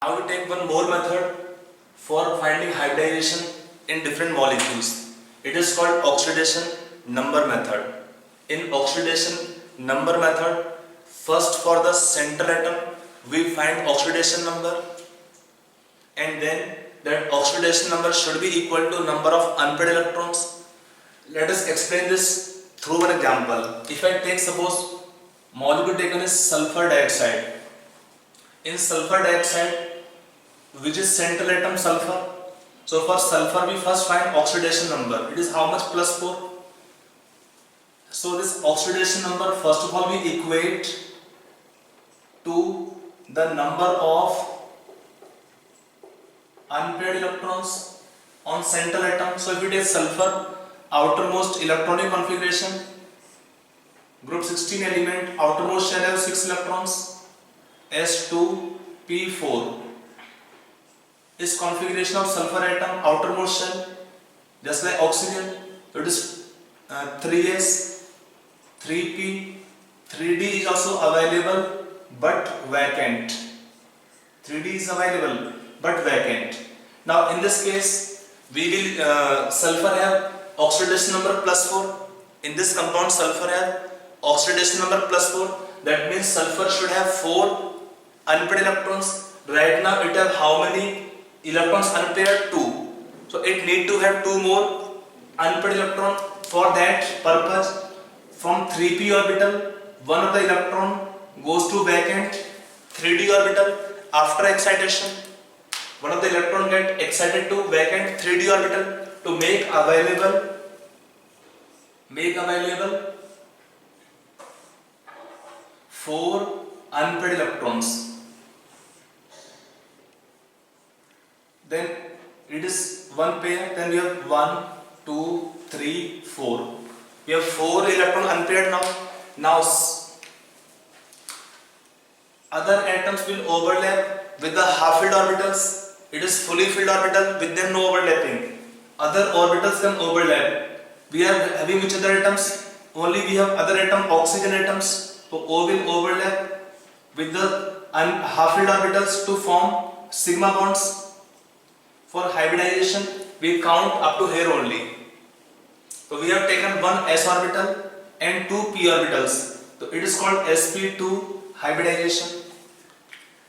Now we take one more method for finding hybridization in different molecules. It is called oxidation number method. In oxidation number method, first for the central atom we find oxidation number, and then that oxidation number should be equal to number of unpaired electrons. Let us explain this through an example. If I take, suppose molecule taken is sulfur dioxide. In sulfur dioxide, which is central atom sulfur, so for sulfur we first find oxidation number. It is how much? +4. So this oxidation number, first of all, we equate to the number of unpaired electrons on central atom. So if we take sulfur, outermost electronic configuration, group 16 element, outermost shell has 6 electrons, S2p4 is configuration of sulfur atom, outermost shell, just like oxygen. So it is 3s, 3p, 3d is also available but vacant. 3d is available but vacant. Now in this case, we will sulfur have oxidation number +4. In this compound, sulfur have oxidation number +4. That means sulfur should have 4 unpaired electrons. Right now it have how many electrons unpaired? 2. So it need to have 2 more unpaired electrons. For that purpose, from 3p orbital, one of the electron goes to vacant 3d orbital. After excitation, one of the electron get excited to vacant 3d orbital to make available 4 unpaired electrons. Then it is one pair. Then we have 1, 2, 3, 4. We have 4 electron unpaired now. Now other atoms will overlap with the half-filled orbitals. It is fully filled orbital, with them no overlapping. Other orbitals can overlap. We are having which other atoms? Only we have other atom, oxygen atoms. So O will overlap with the half-filled orbitals to form sigma bonds. For hybridization, we count up to here only. So we have taken one s orbital and 2 p orbitals. So it is called sp2 hybridization.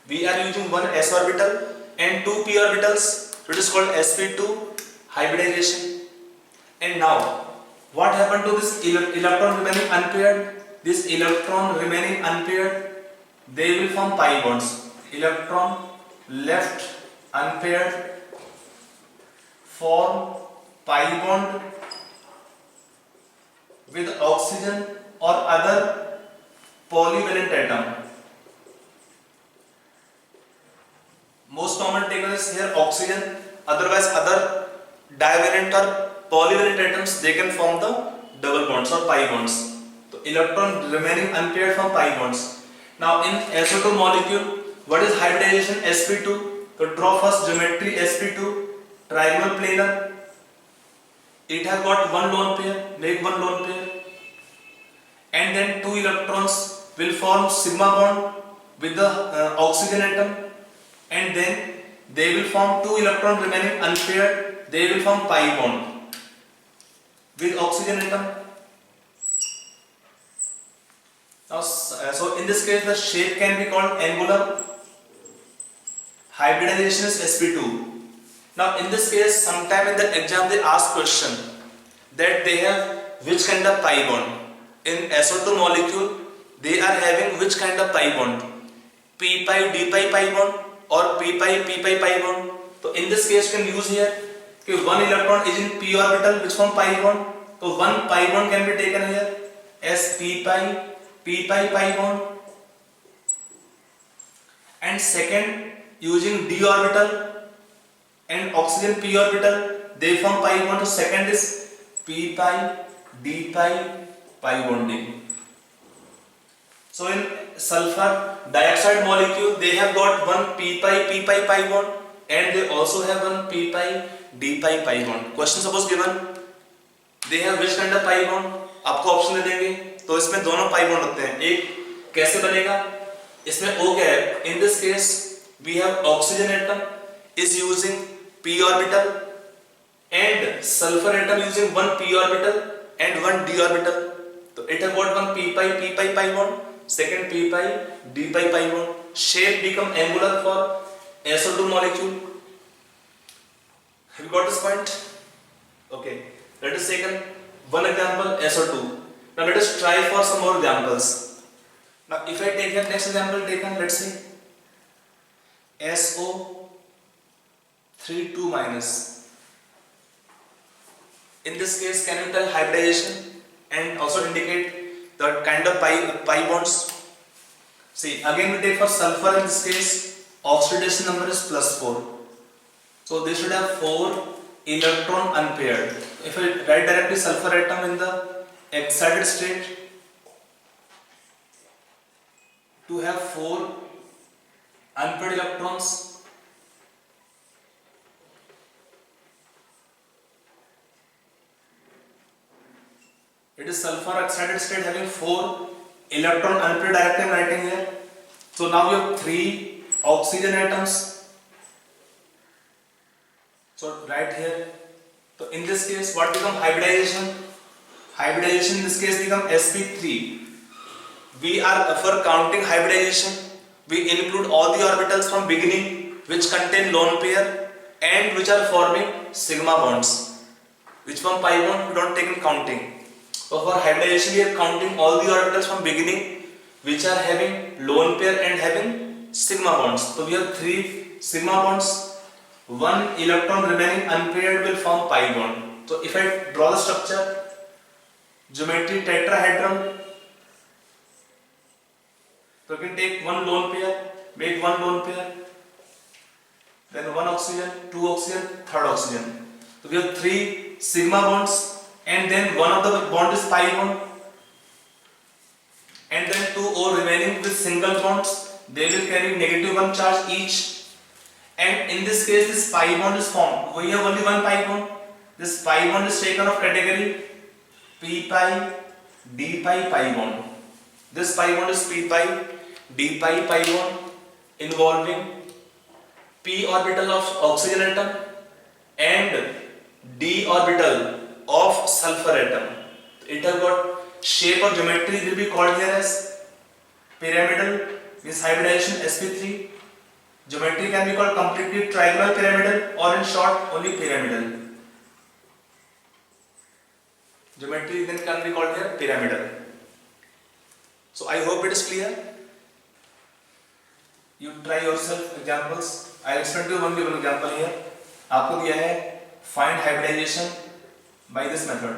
We are using one s orbital and 2 p orbitals. So it is called sp2 hybridization. And now, what happened to this electron remaining unpaired? This electron remaining unpaired, they will form pi bonds. Electron left unpaired form pi bond with oxygen or other polyvalent atom. Most common taken is here oxygen. Otherwise, other divalent or polyvalent atoms, they can form the double bonds or pi bonds. So electron remaining unpaired form pi bonds. Now in SO2 molecule, what is hybridization? sp2. So draw first geometry sp2. Trigonal planar. It has got one lone pair, make one lone pair, and then 2 electrons will form sigma bond with the oxygen atom, and then they will form 2 electrons remaining unpaired, they will form pi bond with oxygen atom. Now, so in this case the shape can be called angular. Hybridization is sp2. Now in this case, sometime in the exam they ask question that they have which kind of pi bond. In SO2 molecule, they are having which kind of pi bond? P pi D pi pi bond or P pi P pi pi bond. So in this case you can use here कि one electron is in p orbital which form pi bond. So one pi bond can be taken here as P pi pi bond. And second, using d orbital and oxygen p orbital, they form pi bond. So second is p pi d pi pi bonding. So in sulfur dioxide molecule, they have got one p pi pi bond and they also have one p pi d pi pi bond. Question suppose given, they have which kind of pi bond? आपको option दे देंगे तो इसमें दोनों pi bond होते हैं. एक कैसे बनेगा? इसमें O क्या है? In this case we have oxygen atom is using p orbital and sulfur atom using one p orbital and one d orbital. So it have got one p pi bond, second p pi d pi bond. Shape become angular for SO2 molecule. Have you got this point? Okay. Let us take one example, SO2. Now let us try for some more examples. Now if I take the next example taken, let's say SO32 minus. In this case, can you tell hybridization and also indicate the kind of pi bonds? See, again we take for sulfur. In this case, oxidation number is +4. So they should have 4 electron unpaired. If I write directly sulfur atom in the excited state, to have 4 unpaired electrons, it is sulfur excited state having 4 electron unpaired. Directly I am writing here. So now we have 3 oxygen atoms. So right here. So in this case, what become hybridization? Hybridization in this case become sp3. We are for counting hybridization, we include all the orbitals from beginning which contain lone pair and which are forming sigma bonds. Which from pi bond we don't take in counting. So for hybridization we are counting all the orbitals from beginning which are having lone pair and having sigma bonds. So we have 3 sigma bonds. 1 electron remaining unpaired will form pi bond. So if I draw the structure, geometry tetrahedron, so you can take 1 lone pair, make 1 lone pair, then 1 oxygen, 2 oxygen, 3rd oxygen. So we have 3 sigma bonds and then one of the bond is pi bond and then 2 O remaining with single bonds. They will carry -1 charge each. And in this case, this pi bond is formed. We have only one pi bond. This pi bond is taken of category p pi d pi pi bond. This pi bond is p pi d pi pi bond involving p orbital of oxygen atom and d orbital of sulfur atom. It has got shape or geometry will be called here as pyramidal. This hybridization sp3. Geometry can be called completely trigonal pyramidal or in short only pyramidal. Geometry then can be called here pyramidal. So I hope it is clear. You try yourself examples. I explain to you only one example here. आपको दिया है find hybridization by this method.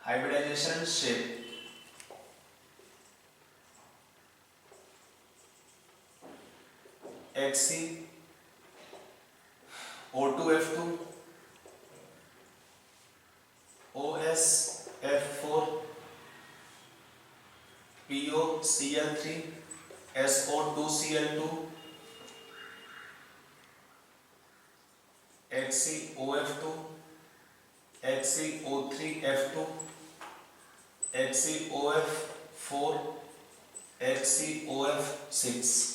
Hybridization and shape. Hc O2F2 OS F4 POCl3 SO2Cl2 HCOF2 HCO3F2 HCOF4 HCOF6.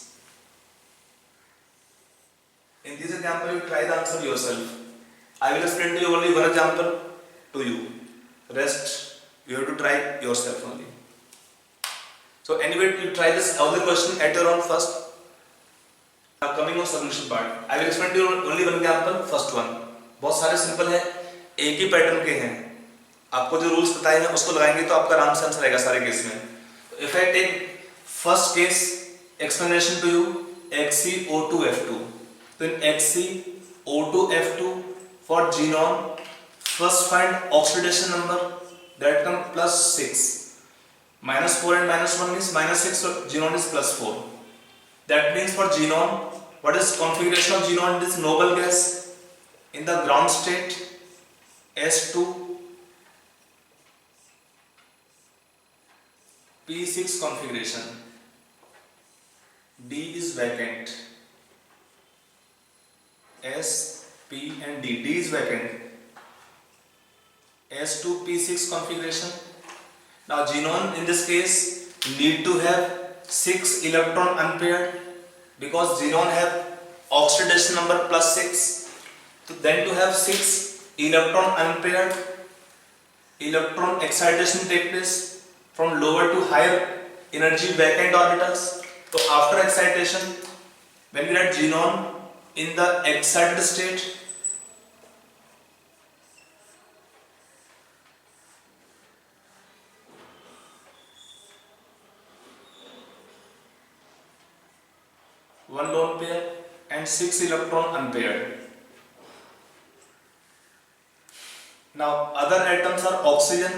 In this example, you try the answer yourself. I will explain to you only one example to you. Rest you have to try yourself only. So anyway, you try this other question at your own first. Now coming on solution part, I will explain to you only one example. First one, बहुत सारे simple है, एक ही pattern के हैं. आपको जो rules बताए हैं उसको लगाएंगे तो आपका आराम से आंसर आएगा सारे केस में. If I take first case explanation to you, HCO2F2. So in HCO2F2 for xenon, first find oxidation number that comes +6. -4 and -1 means -6, so xenon is +4. That means for xenon, what is configuration of xenon in this noble gas? In the ground state, S2 P6 configuration. D is vacant. S, P and D. D is vacant. S2 P6 configuration. Now xenon in this case need to have 6 electron unpaired because xenon have oxidation number +6. So then to have 6 electron unpaired, electron excitation take place from lower to higher energy vacant orbitals. So after excitation, when we write xenon in the excited state, one lone pair and 6 electron unpaired. Now other atoms are oxygen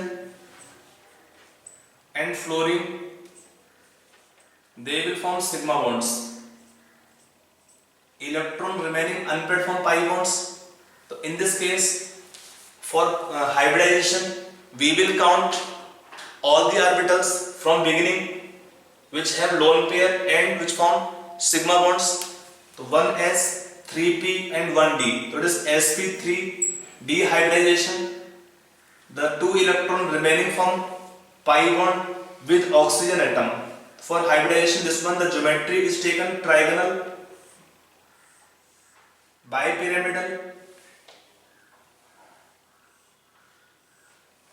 and fluorine. They will form sigma bonds. Electron remaining unpaired form pi bonds. So in this case, for hybridization, we will count all the orbitals from beginning which have lone pair and which form sigma bonds. So 1s, 3p and 1d. So it is sp3 dehybridization. The 2 electron remaining form pi bond with oxygen atom. For hybridization, this one the geometry is taken trigonal, bipyramidal.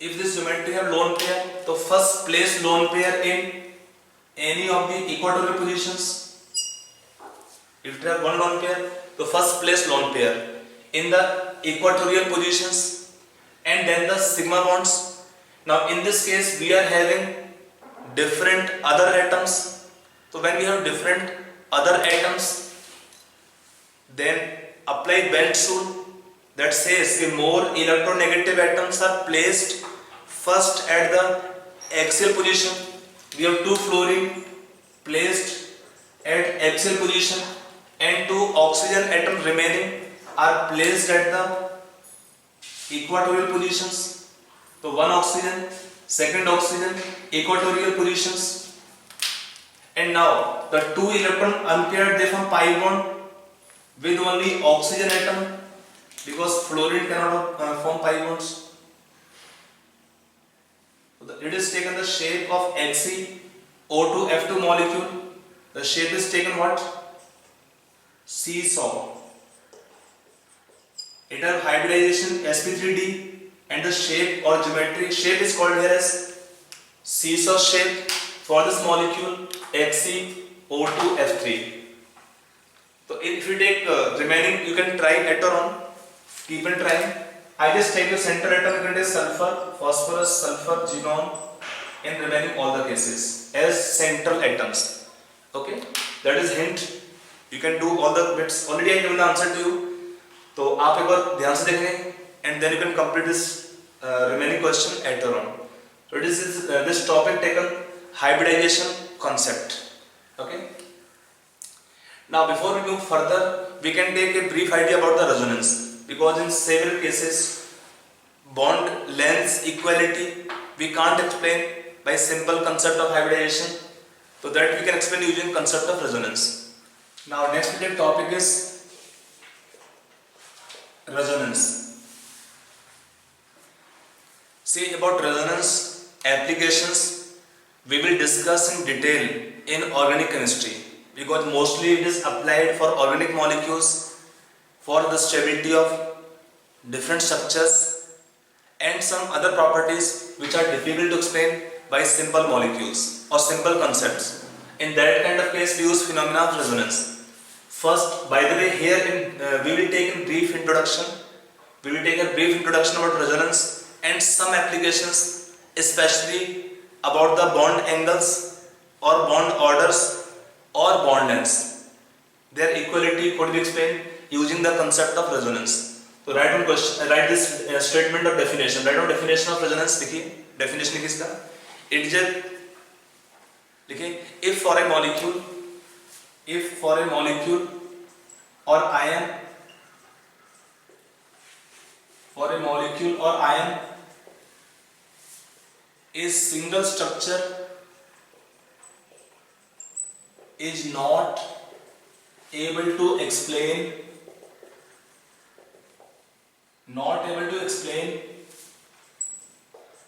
If this geometry have lone pair, so first place lone pair in any of the equatorial positions. If it have one lone pair, so first place lone pair in the equatorial positions, and then the sigma bonds. Now in this case we are having different other atoms. So when we have different other atoms, then apply Benz rule that says if more electronegative atoms are placed first at the axial position. We have 2 fluorine placed at axial position and 2 oxygen atoms remaining are placed at the equatorial positions. So 1 oxygen, second oxygen, equatorial positions. And now the 2 electron unpaired, they form pi bond with only oxygen atom because fluorine cannot form pi bonds. So it is taken the shape of HcO2F2 molecule. The shape is taken what? Seesaw. It has hybridization sp3d and the shape or geometry shape is called here as seesaw shape for this molecule HcO2F3. So if you take remaining, you can try later on, keep on trying. I just take the center atom, you can take sulfur, phosphorus, sulfur, xenon in remaining all the cases as central atoms. Okay, that is hint. You can do all the bits. Already I given the answer to you. तो आप एक बार ध्यान से देखेंगे and then you can complete this remaining question later on. So it is this topic taken hybridization concept. Okay. Now before we move further, we can take a brief idea about the resonance, because in several cases bond length equality we can't explain by simple concept of hybridization, so that we can explain using concept of resonance. Now next topic is resonance. See, about resonance applications we will discuss in detail in organic chemistry, because mostly it is applied for organic molecules for the stability of different structures and some other properties which are difficult to explain by simple molecules or simple concepts. In that kind of case we use phenomena of resonance. First, by the way, here we will take a brief introduction. We will take a brief introduction about resonance and some applications, especially about the bond angles or bond orders or bond lengths. Their equality could be explained using the concept of resonance. So write down question, write this statement of definition. Write down definition of resonance. लिखिए definition लिखिए इसका. It just लिखिए if for a molecule or ion, is single structure is not able to explain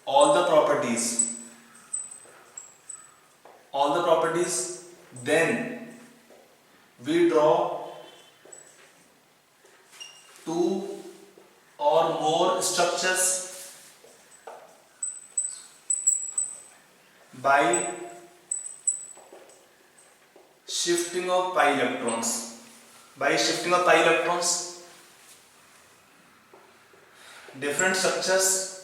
all the properties then we draw two or more structures by shifting of pi electrons. By shifting of pi electrons, different structures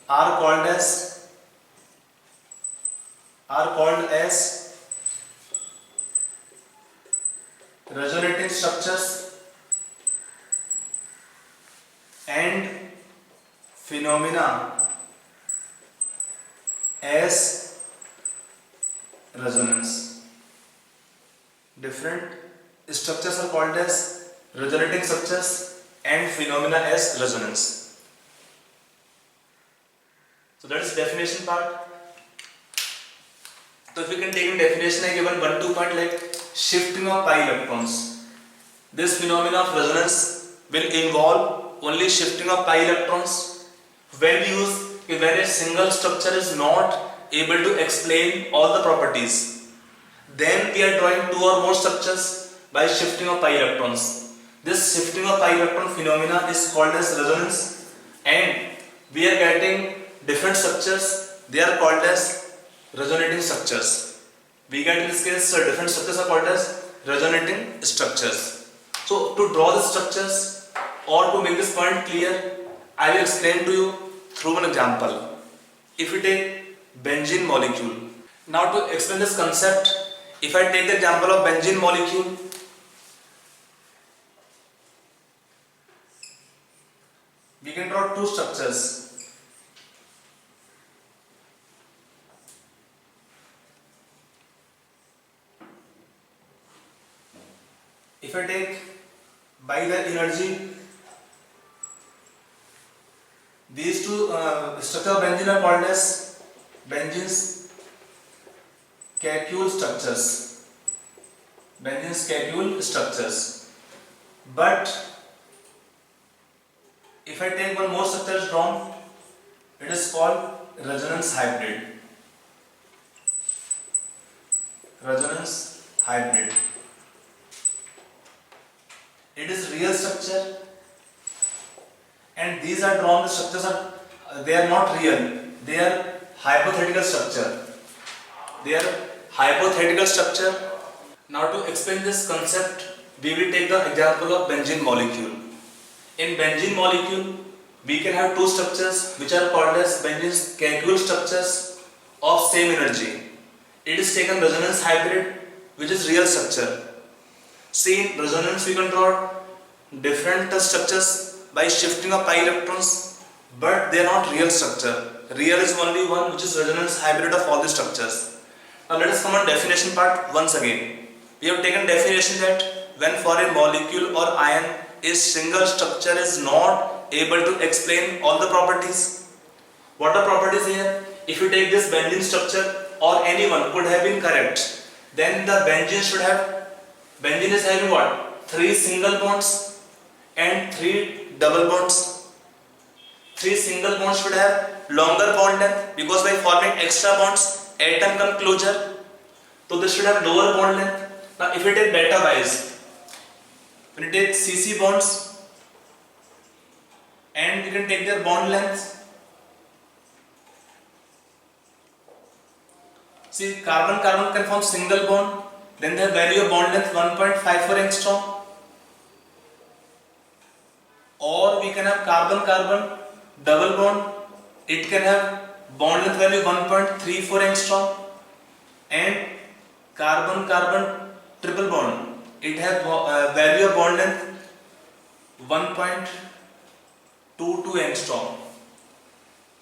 are called as resonating structures and phenomena as resonance. Different structures are called as resonating structures and phenomena as resonance. So that is definition part. So if we can take in definition, I given 1-2 point like shifting of pi electrons. This phenomena of resonance will involve only shifting of pi electrons when a single structure is not able to explain all the properties. Then we are drawing two or more structures by shifting of pi electrons. This shifting of pi electron phenomena is called as resonance, and we are getting different structures. They are called as resonating structures. We get in this case different structures are called as resonating structures. So to draw the structures or to make this point clear, I will explain to you through an example. If we take benzene molecule. Now to explain this concept, if I take the example of benzene molecule, we can draw two structures. If I take by the energy, these two structures of benzene are called as benzene's Kekule structures. Benzene's Kekule structures. But if I take one more structure drawn, it is called resonance hybrid. Resonance hybrid. It is real structure, and these are drawn. The structures they are not real. They are hypothetical structure. They are hypothetical structure. Now to explain this concept, we will take the example of benzene molecule. In benzene molecule, we can have two structures which are called as benzene's Kekule structures of same energy. It is taken resonance hybrid, which is real structure. See, in resonance we can draw different structures by shifting of pi electrons, but they are not real structure. Real is only one, which is resonance hybrid of all the structures. Now let us come on definition part once again. We have taken definition that when for a molecule or ion a single structure is not able to explain all the properties. What are properties here? If you take this benzene structure, or anyone could have been correct, then the benzene is having what? 3 single bonds and 3 double bonds. 3 single bonds should have longer bond length, because by forming extra bonds, atom come closer. So this should have lower bond length. Now if we take beta wise, when you take CC bonds, and we can take their bond lengths. See, carbon can form single bond, then the value of bond length 1.54 angstrom. Or we can have carbon double bond, it can have bond length value 1.34 angstrom, and carbon triple bond, it has value of bond length 1.22 angstrom.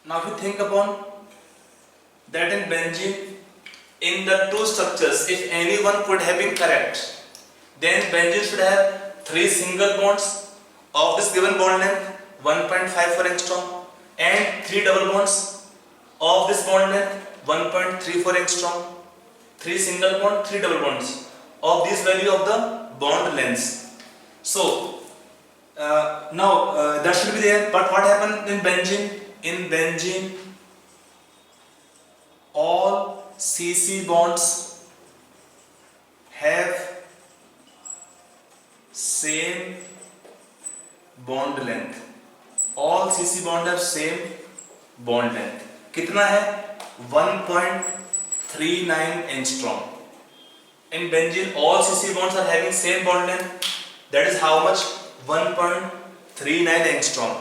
Now if you think upon that in benzene, in the two structures, if any one could have been correct, then benzene should have 3 single bonds of this given bond length 1.54 angstrom and 3 double bonds of this bond length 1.34 angstrom. 3 single bond, 3 double bonds of this value of the bond lengths. So now that should be there. But what happened in benzene? In benzene, all CC bonds have same bond length. All CC bond have same bond length. कितना है? 1.39 angstrom. In benzene, all CC bonds are having same bond length. That is how much? 1.39 angstrom.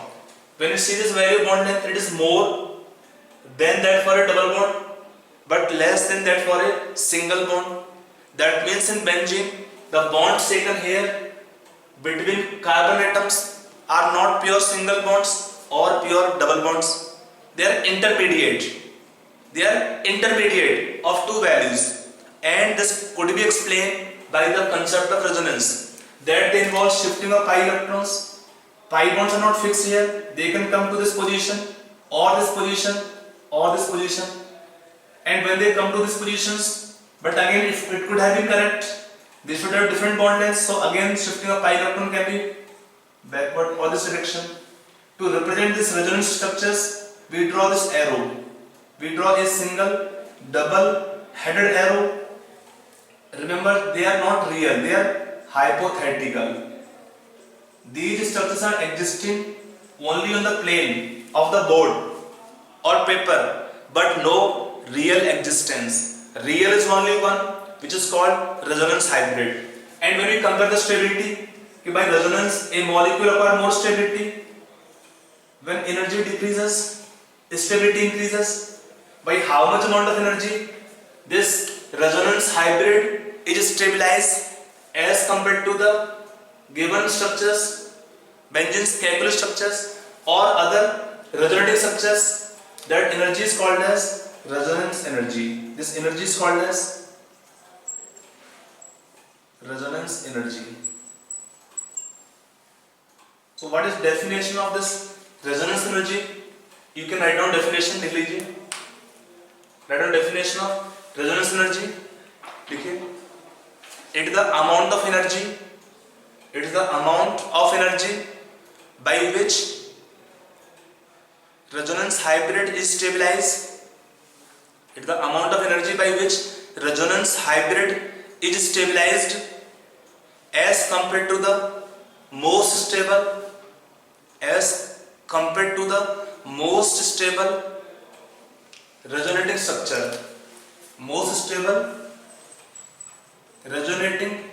When you see this value bond length, it is more than that for a double bond, but less than that for a single bond. That means in benzene, the bonds taken here between carbon atoms are not pure single bonds or pure double bonds. They are intermediate. They are intermediate of two values, and this could be explained by the concept of resonance, that they involve shifting of pi electrons. Pi bonds are not fixed here. They can come to this position or this position or this position, and when they come to these positions, but again if it could have been correct, they should have different bond lengths, so again shifting of pi electron can be backward or this direction. To represent these resonance structures, we draw this arrow. We draw a single double headed arrow. Remember, they are not real, they are hypothetical. These structures are existing only on the plane of the board or paper, but no real existence. Real is only one, which is called resonance hybrid. And when we compare the stability, by resonance a molecule acquires more stability. When energy decreases, stability increases. By how much amount of energy? This resonance hybrid is stabilized as compared to the given structures, benzene's calculus structures or other resonating structures. That energy is called as resonance energy. This energy is called as resonance energy. So what is definition of this resonance energy? You can write down definition. लिख लीजिए. Write down definition of resonance energy. देखिए. It is the amount of energy. It is the amount of energy by which resonance hybrid is stabilized. It is the amount of energy by which resonance hybrid is stabilized as compared to the most stable resonating structure. Most stable resonating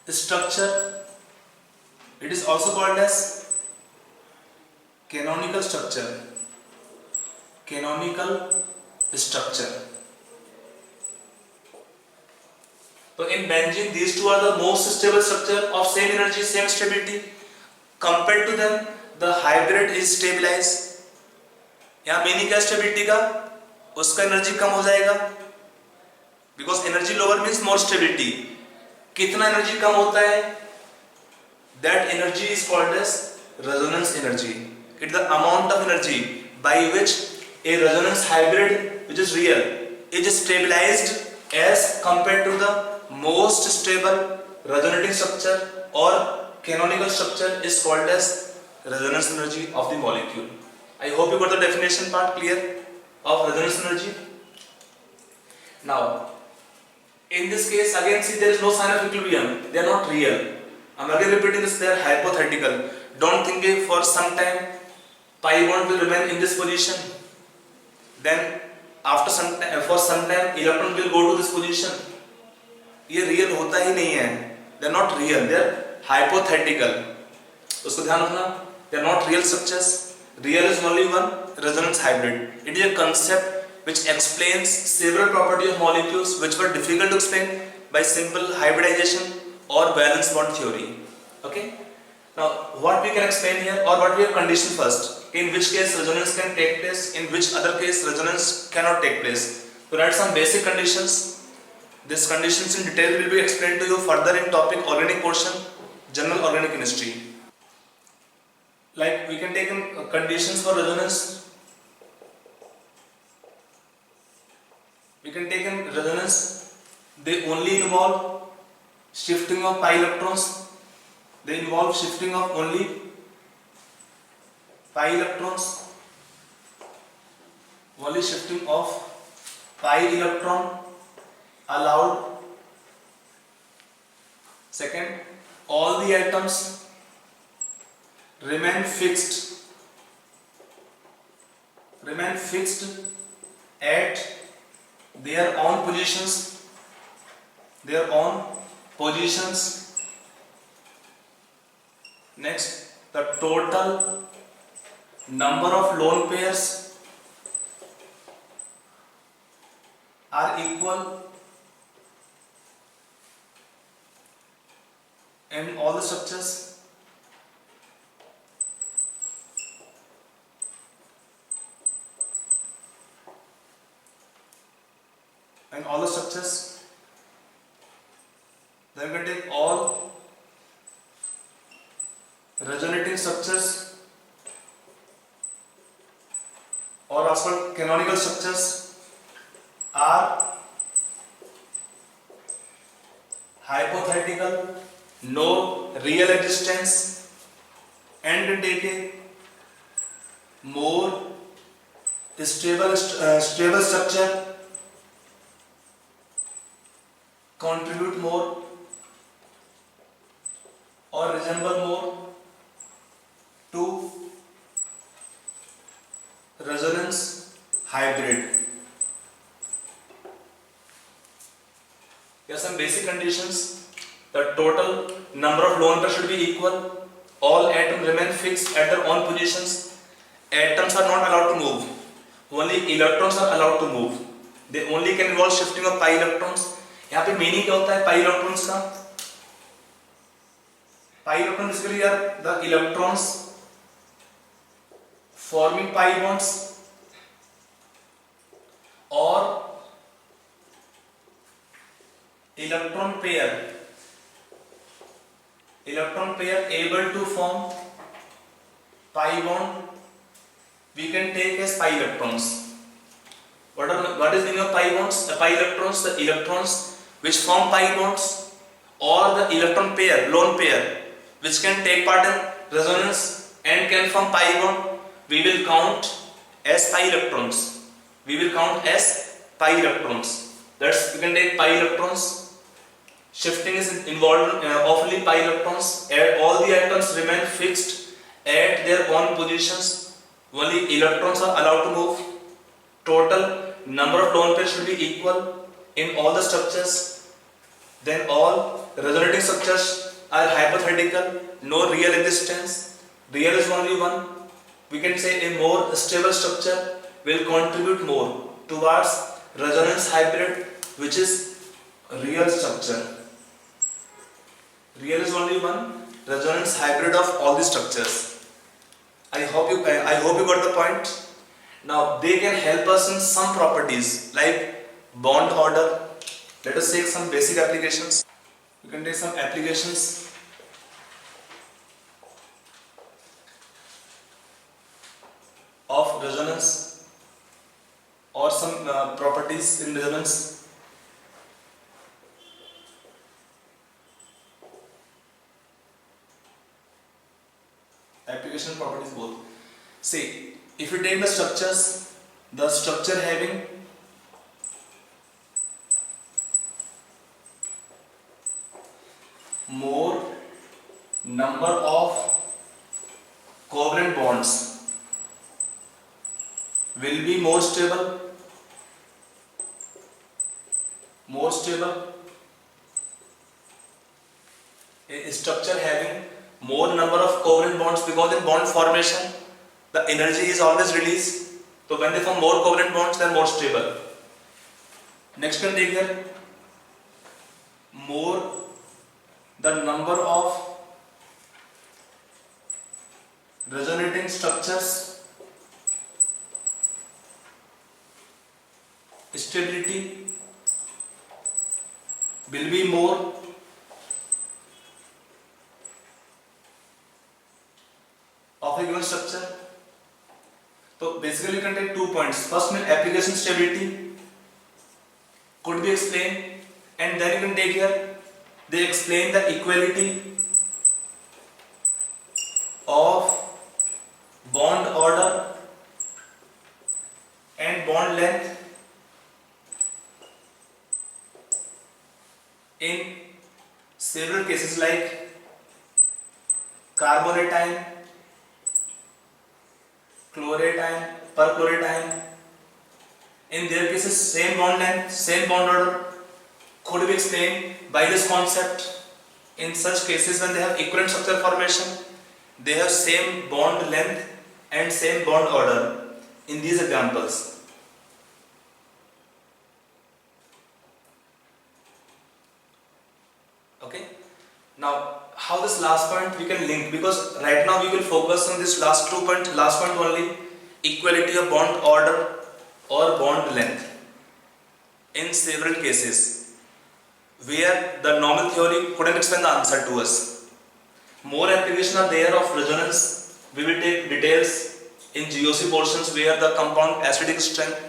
structure. It is also called as canonical structure. Canonical structure. So in benzene, these two are the most stable structure of same energy, same stability. Compared to them, the hybrid is stabilized. यहाँ meaning क्या stability का? उसका energy कम हो जाएगा, because energy lower means more stability. कितना energy कम होता है? That energy is called as resonance energy. It is the amount of energy by which a resonance hybrid, which is real, is stabilized as compared to the most stable resonating structure or canonical structure is called as resonance energy of the molecule. I hope you got the definition part clear of resonance energy. Now, in this case, again see there is no sign of equilibrium. They are not real. I'm again repeating this, they are hypothetical. Don't think for some time pi bond will remain in this position. Then after some time, for some time electron will go to this position. ये real होता ही नहीं है. They are not real. They are hypothetical. उसको ध्यान रखना. They are not real structures. Real is only one, resonance hybrid. It is a concept which explains several properties of molecules which were difficult to explain by simple hybridization or valence bond theory. Okay. Now, what we can explain here, or what we have conditioned first, in which case resonance can take place, in which other case resonance cannot take place. To write some basic conditions. These conditions in detail will be explained to you further in topic organic portion, general organic chemistry. Like we can take in conditions for resonance. We can take in resonance. They only involve shifting of pi electrons. They involve shifting of only pi electrons. only shifting of pi electron allowed. Second, all the atoms remain fixed at their own positions. Next, the total number of lone pairs are equal in all the structures. Then we can take all resonating structures or also canonical structures are hypothetical, no real existence, and can take a more stable structure, contribute more or resemble more to resonance hybrid. Here are some basic conditions. The total number of lone pairs should be equal. All atoms remain fixed at their own positions. Atoms are not allowed to move. Only electrons are allowed to move. They only can involve shifting of pi electrons. यहाँ पे meaning क्या होता है pi electrons का? Pi electron basically are the electrons forming pi bonds or electron pair able to form pi bond we can take as pi electrons. What is meaning of pi bonds? The pi electrons, the electrons which form pi bonds or the electron pair, lone pair which can take part in resonance and can form pi bond, we will count as pi electrons. That's we can take pi electrons. Shifting is involved of only pi electrons. All the atoms remain fixed at their own positions. Only electrons are allowed to move. Total number of lone pairs should be equal in all the structures. Then all resonating structures are hypothetical, no real existence. Real is only one. We can say a more stable structure will contribute more towards resonance hybrid, which is real structure. Real is only one, resonance hybrid of all the structures. I hope you got the point. Now they can help us in some properties like bond order. Let us take some basic applications. You can take some applications of resonance or some properties in resonance. Application properties both. See, if you take the structure having more number of covalent bonds will be more stable. A structure having more number of covalent bonds, because in bond formation the energy is always released. So when they form more covalent bonds, they are more stable. Next can take here more the number of resonating structures, stability will be more. Of a given structure. So basically you can take 2 points. First mean application stability could be explained, and then you can take here they explain the equality of bond order and bond chlorate ion, perchlorate ion. In their cases, same bond length, same bond order could be explained by this concept. In such cases, when they have equivalent structure formation, they have same bond length and same bond order in these examples. Okay. Now, how this last point we can link, because right now we will focus on this last point only, equality of bond order or bond length in several cases where the normal theory couldn't explain the answer to us. More applications are there of resonance. We will take details in GOC portions where the compound acidic strength,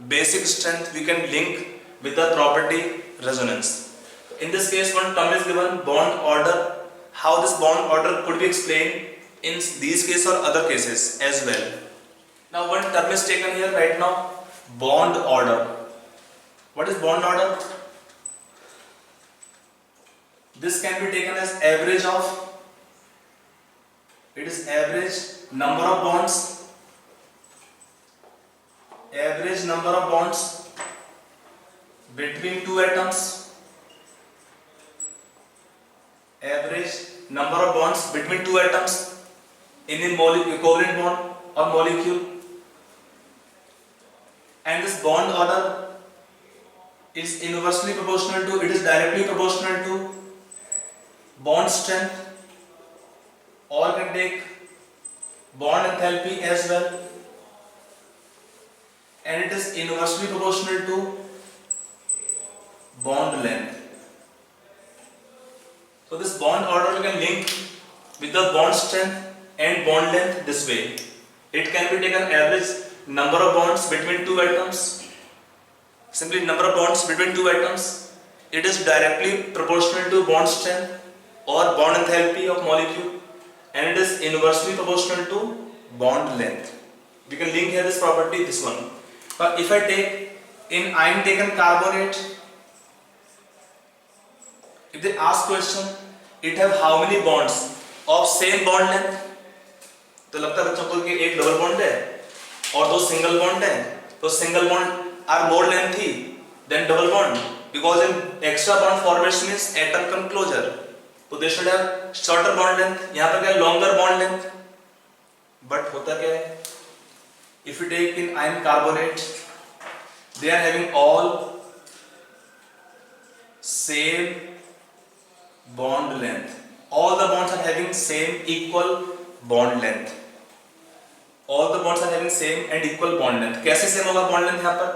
basic strength we can link with the property resonance. In this case, one term is given, bond order. How this bond order could be explained in these cases or other cases as well. Now one term is taken here right now, bond order. What is bond order? This can be taken as average of, it is average number of bonds, average number of bonds between two atoms, average number of bonds between two atoms in a covalent bond or molecule. And this bond order is inversely proportional to, it is directly proportional to bond strength, or can take bond enthalpy as well, and it is inversely proportional to bond length. So this bond order we can link with the bond strength and bond length this way. It can be taken average number of bonds between two atoms, simply number of bonds between two atoms. It is directly proportional to bond strength or bond enthalpy of molecule, and it is inversely proportional to bond length. We can link here this property, this one. But if I take in ion taken carbonate, if they ask question, it have how many bonds of same bond length? तो लगता है बच्चों को कि एक double bond है और दो सिंगल बॉन्ड है, तो single bond are more lengthy than double bond, because in extra bond formation is atom conclosure, तो they should have shorter bond length. यहाँ पर क्या longer bond length, but होता क्या है, if you take in iron carbonate, they are having all same bond length. All the bonds are having same equal bond length. All the bonds are having same and equal bond length. कैसे same होगा bond length यहाँ पर?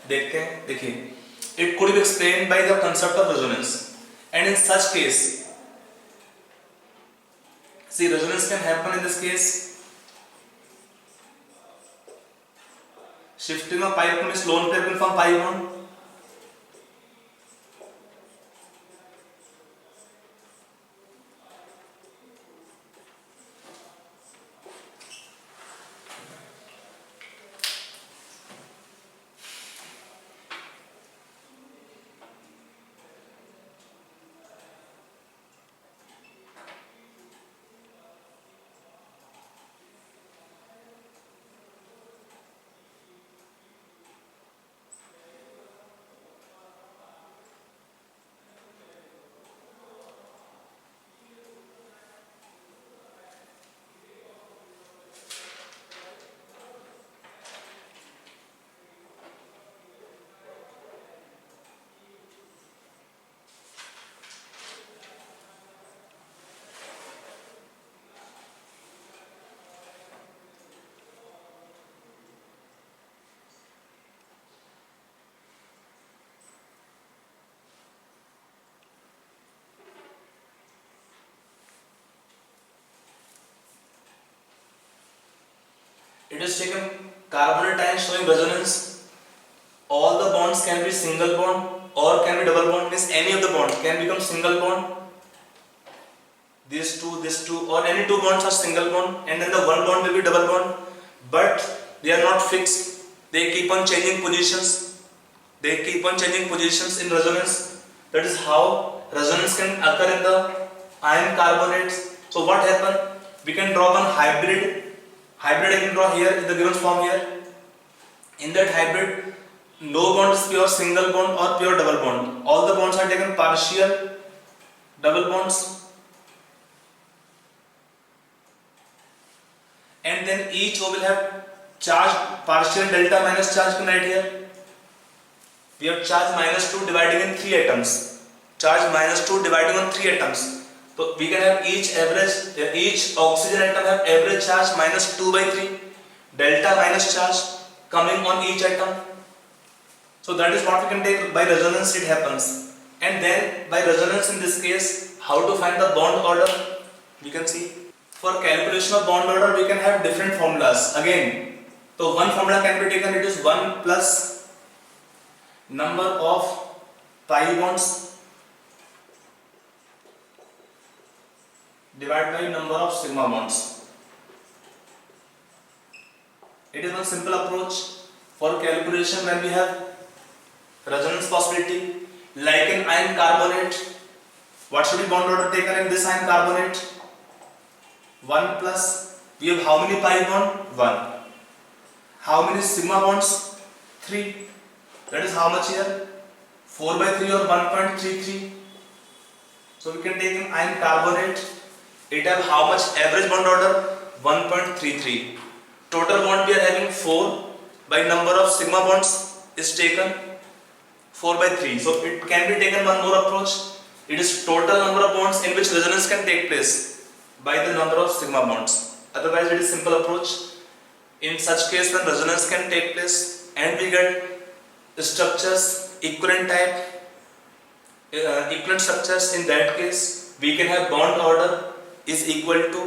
देखते हैं, देखिए. It could be explained by the concept of resonance. And in such case, see, resonance can happen in this case. Shifting of pi electron is lone pair from pi bond. It is taken carbonate ion showing resonance. All the bonds can be single bond or can be double bond, means any of the bonds can become single bond. This two, or any two bonds are single bond, and then the one bond will be double bond, but they are not fixed. They keep on changing positions. They keep on changing positions in resonance. That is how resonance can occur in the iron carbonates. So what happens? We can draw one hybrid hybrid I can draw here in the given form here. In that hybrid, no bond is pure single bond or pure double bond. All the bonds are taken partial double bonds, and then each O will have charge partial delta minus charge can write here. We have charge -2 dividing in 3 atoms. Charge -2 dividing on 3 atoms. So we can have each oxygen atom have average charge -2/3 delta minus charge coming on each atom. So that is what we can take by resonance it happens. And then by resonance in this case, how to find the bond order? We can see. For calculation of bond order, we can have different formulas. Again, so one formula can be taken, it is 1 plus number of pi bonds divided by number of sigma bonds. It is one simple approach for calculation when we have resonance possibility. Like in iron carbonate, what should be bond order taken in this iron carbonate? 1 plus, we have how many pi bond? 1. How many sigma bonds? 3. That is how much here? 4/3 or 1.33. So we can take in iron carbonate, it have how much average bond order? 1.33. Total bond we are having 4, by number of sigma bonds is taken 4/3. So it can be taken one more approach. It is total number of bonds in which resonance can take place by the number of sigma bonds. Otherwise it is simple approach. In such case when resonance can take place and we get structures equivalent type, equivalent structures, in that case we can have bond order is equal to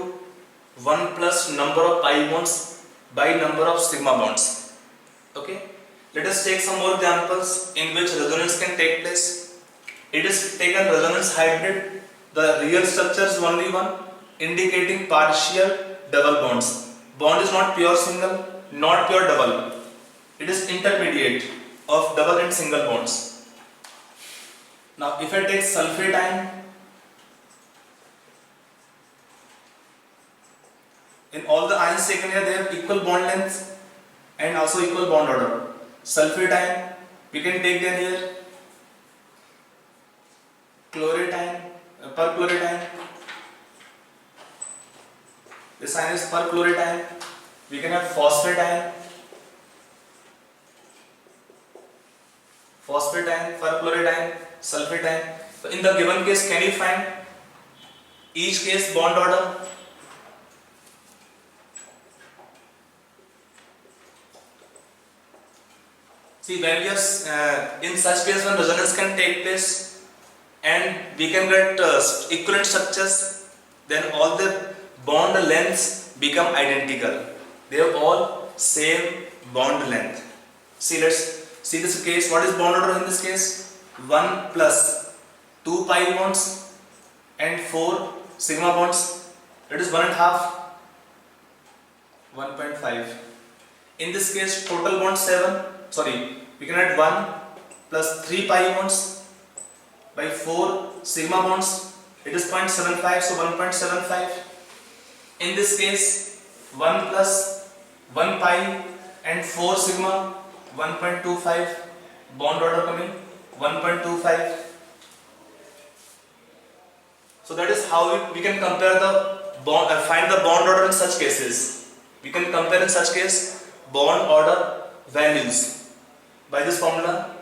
1 plus number of pi bonds by number of sigma bonds. Okay, let us take some more examples in which resonance can take place. It is taken resonance hybrid. The real structure is only one, indicating partial double bonds. Bond is not pure single, not pure double. It is intermediate of double and single bonds. Now if I take sulfate ion, in all the ions taken here they have equal bond length and also equal bond order. Sulfate ion, we can take them here. Chlorate ion, perchlorate ion. This ion is perchlorate ion. We can have phosphate ion. Phosphate ion, perchlorate ion, sulfate ion. So in the given case, can you find each case bond order? See, when we are in such case when resonance can take place and we can get equivalent structures, then all the bond lengths become identical. They have all same bond length. See, let's see this case. What is bond order in this case? 1 plus 2 pi bonds and 4 sigma bonds. That is 1.5, 1.5. In this case, total bond 7. Sorry, we can add 1 plus 3 pi bonds by 4 sigma bonds. It is 0.75, so 1.75. In this case, 1 plus 1 pi and 4 sigma, 1.25. Bond order coming 1.25. So that is how we can compare the bond, find the bond order in such cases. We can compare in such case bond order values by this formula.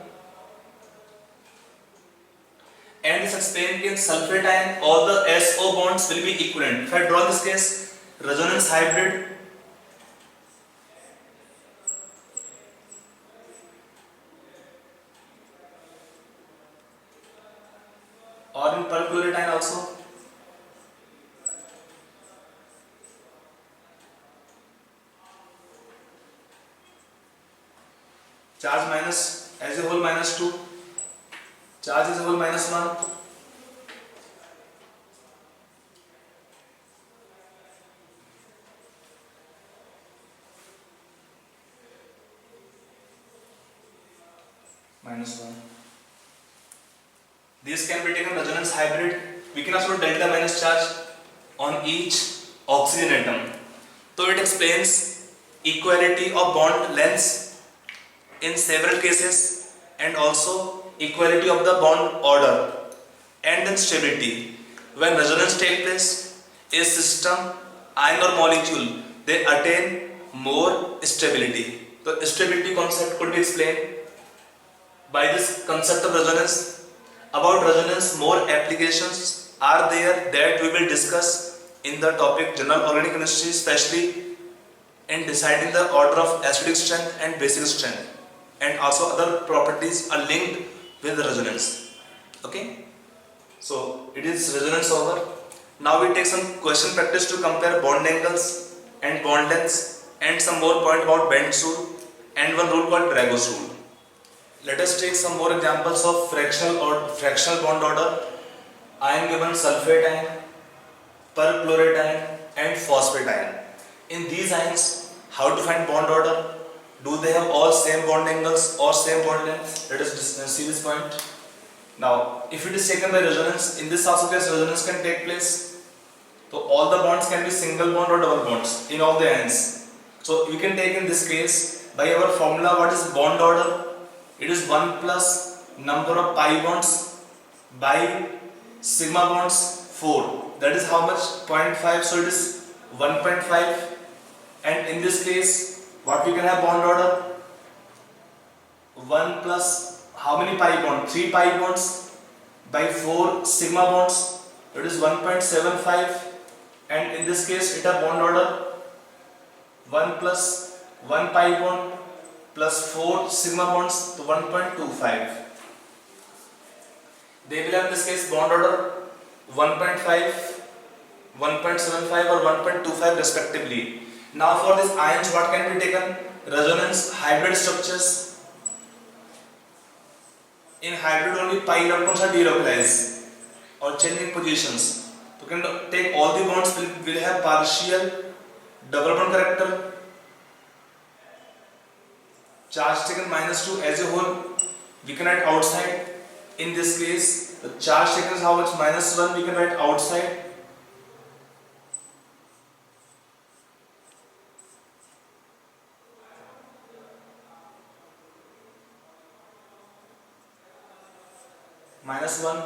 And this explains in sulfate ion all the SO bonds will be equivalent. If I draw this case, resonance hybrid, or in perchlorate ion also. Charge minus as a whole -2, charge as a whole -1. -1. These can be taken resonance hybrid. We can also do delta minus charge on each oxygen atom. So it explains equality of bond lengths in several cases and also equality of the bond order and then stability. When resonance takes place, a system, ion or molecule, they attain more stability. The stability concept could be explained by this concept of resonance. About resonance, more applications are there that we will discuss in the topic general organic chemistry, especially in deciding the order of acidic strength and basic strength, and also other properties are linked with the resonance. Okay, so it is resonance over. Now we take some question practice to compare bond angles and bond lengths and some more point about Bend's rule and one rule called Dragos rule. Let us take some more examples of fractional bond order. I am given sulfate ion, perchlorate ion and phosphate ion. In these ions, how to find bond order? Do they have all same bond angles or same bond length? Let us see this point. Now, if it is taken by resonance, in this also case resonance can take place. So all the bonds can be single bond or double bonds in all the ions. So we can take in this case by our formula what is bond order? It is 1 plus number of pi bonds by sigma bonds 4. That is how much? 0.5. So it is 1.5. And in this case, what we can have bond order? 1 plus how many pi bonds? 3 pi bonds by 4 sigma bonds. It is 1.75. And in this case, it has bond order 1 plus 1 pi bond plus 4 sigma bonds to 1.25. They will have in this case bond order 1.5, 1.75 or 1.25 respectively. Now for these ions what can be taken? Resonance hybrid structures. In hybrid only pi electrons are delocalized or changing positions. You can take all the bonds will have partial double bond character. Charge taken -2 as a whole we can write outside. In this case the charge taken is how much? -1 we can write outside. -1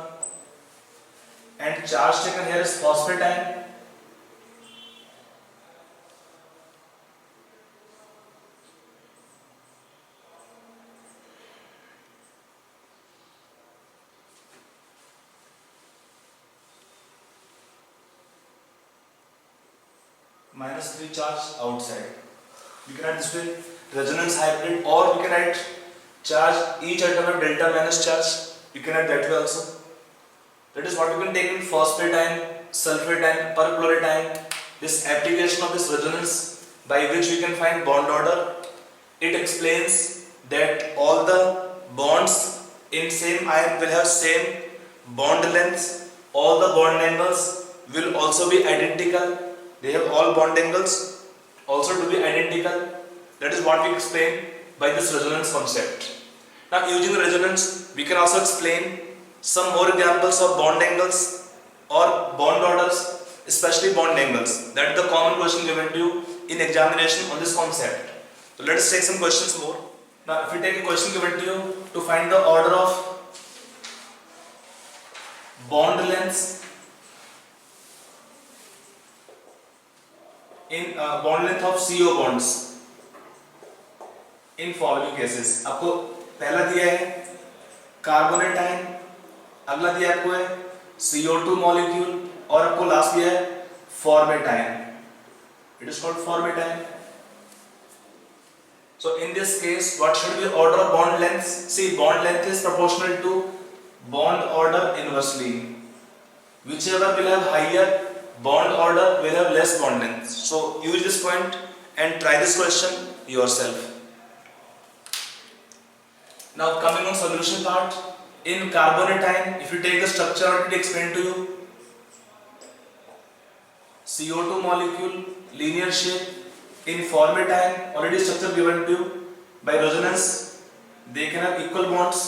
and charge taken here is phosphate ion. -3 charge outside. We can write this way resonance hybrid, or we can write charge each atom of delta minus charge. You can write that way also. That is what you can take in phosphate ion, sulfate ion, perchlorate ion. This application of this resonance by which we can find bond order. It explains that all the bonds in same ion will have same bond lengths. All the bond angles will also be identical. They have all bond angles also to be identical. That is what we explain by this resonance concept. Now using resonance we can also explain some more examples of bond angles or bond orders, especially bond angles. That is the common question given to you in examination on this concept. So let us take some questions more. Now if we take a question given to you to find the order of bond lengths in bond length of CO bonds in following cases. आपको पहला दिया है carbonate ion, अगला दिया आपको है CO2 molecule और आपको लास्ट दिया है format ion. It is called format ion. So in this case, what should be order of bond lengths? See, bond length is proportional to bond order inversely. Whichever will have higher bond order will have less bond length. So use this point and try this question yourself. Now coming on solution part, in carbonate ion, if you take the structure already explained to you, CO2 molecule, linear shape. In formate ion, already structure given to you by resonance, they can have equal bonds.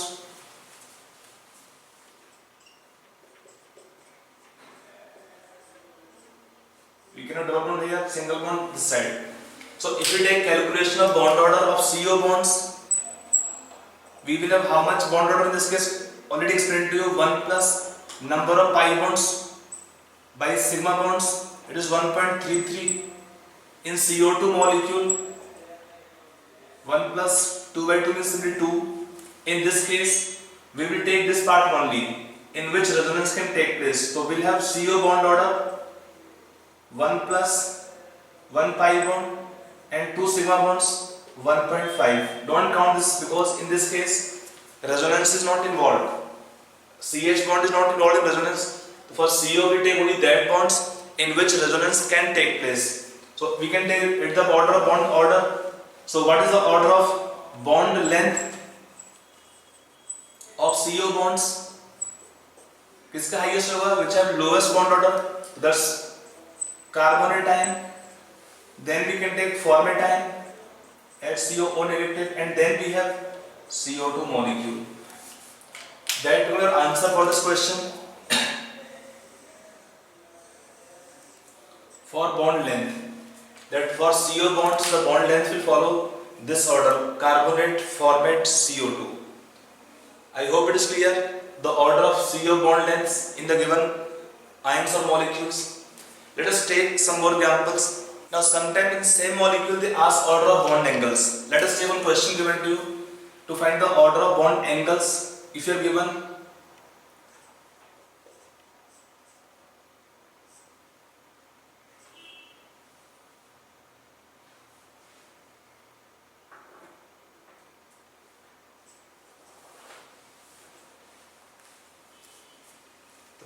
We cannot double bond here, single bond this side. So if we take calculation of bond order of CO bonds, we will have how much bond order in this case? Already explained to you, 1 plus number of pi bonds by sigma bonds, it is 1.33. In CO2 molecule, 1 plus 2 by 2 means simply 2. In this case, we will take this part only, in which resonance can take place. So we will have CO bond order, 1 plus 1 pi bond and 2 sigma bonds, 1.5. Don't count this because in this case, resonance is not involved. CH bond is not involved in resonance. For CO, we take only that bonds in which resonance can take place. So we can take it the order of bond order. So what is the order of bond length of CO bonds? किसका highest होगा? Which have lowest bond order? That's carbonation. Then we can take formatine, add CO negative, and then we have CO2 molecule. That will your answer for this question. For bond length, that for CO bonds the bond length will follow this order: carbonate, formate, CO2. I hope it is clear the order of CO bond lengths in the given ions or molecules. Let us take some more examples. Now sometimes in same molecule they ask order of bond angles. Let us take one question given to you to find the order of bond angles. If you are given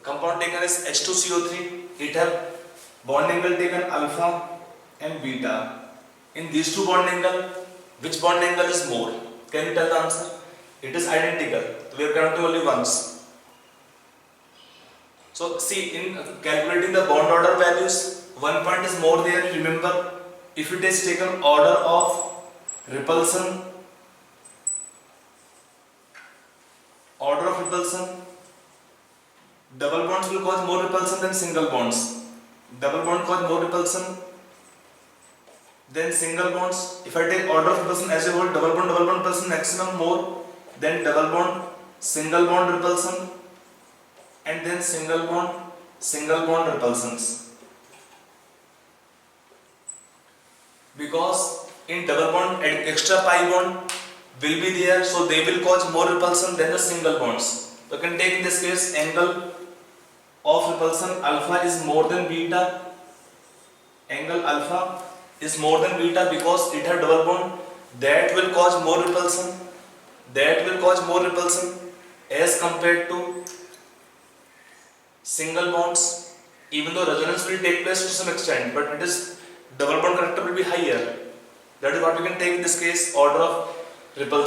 compound taken is H2CO3, it have bond angle taken alpha and beta. In these two bond angle, which bond angle is more? Can you tell the answer? It is identical. We are counting only once. So see, in calculating the bond order values, one point is more there. Remember, if it is taken order of repulsion, double bonds will cause more repulsion than single bonds. Double bond cause more repulsion than single bonds. If I take order of repulsion as a whole, double bond repulsion maximum more than double bond, single bond repulsion, and then single bond repulsions. Because in double bond extra pi bond will be there, so they will cause more repulsion than the single bonds. So you can take in this case angle of repulsion alpha is more than beta. Angle alpha is more than beta because it has double bond. That will cause more repulsion. That will cause more repulsion as compared to single bonds. Even though resonance will take place to some extent, but it is double bond character will be higher. That is what we can take in this case order of repulsion.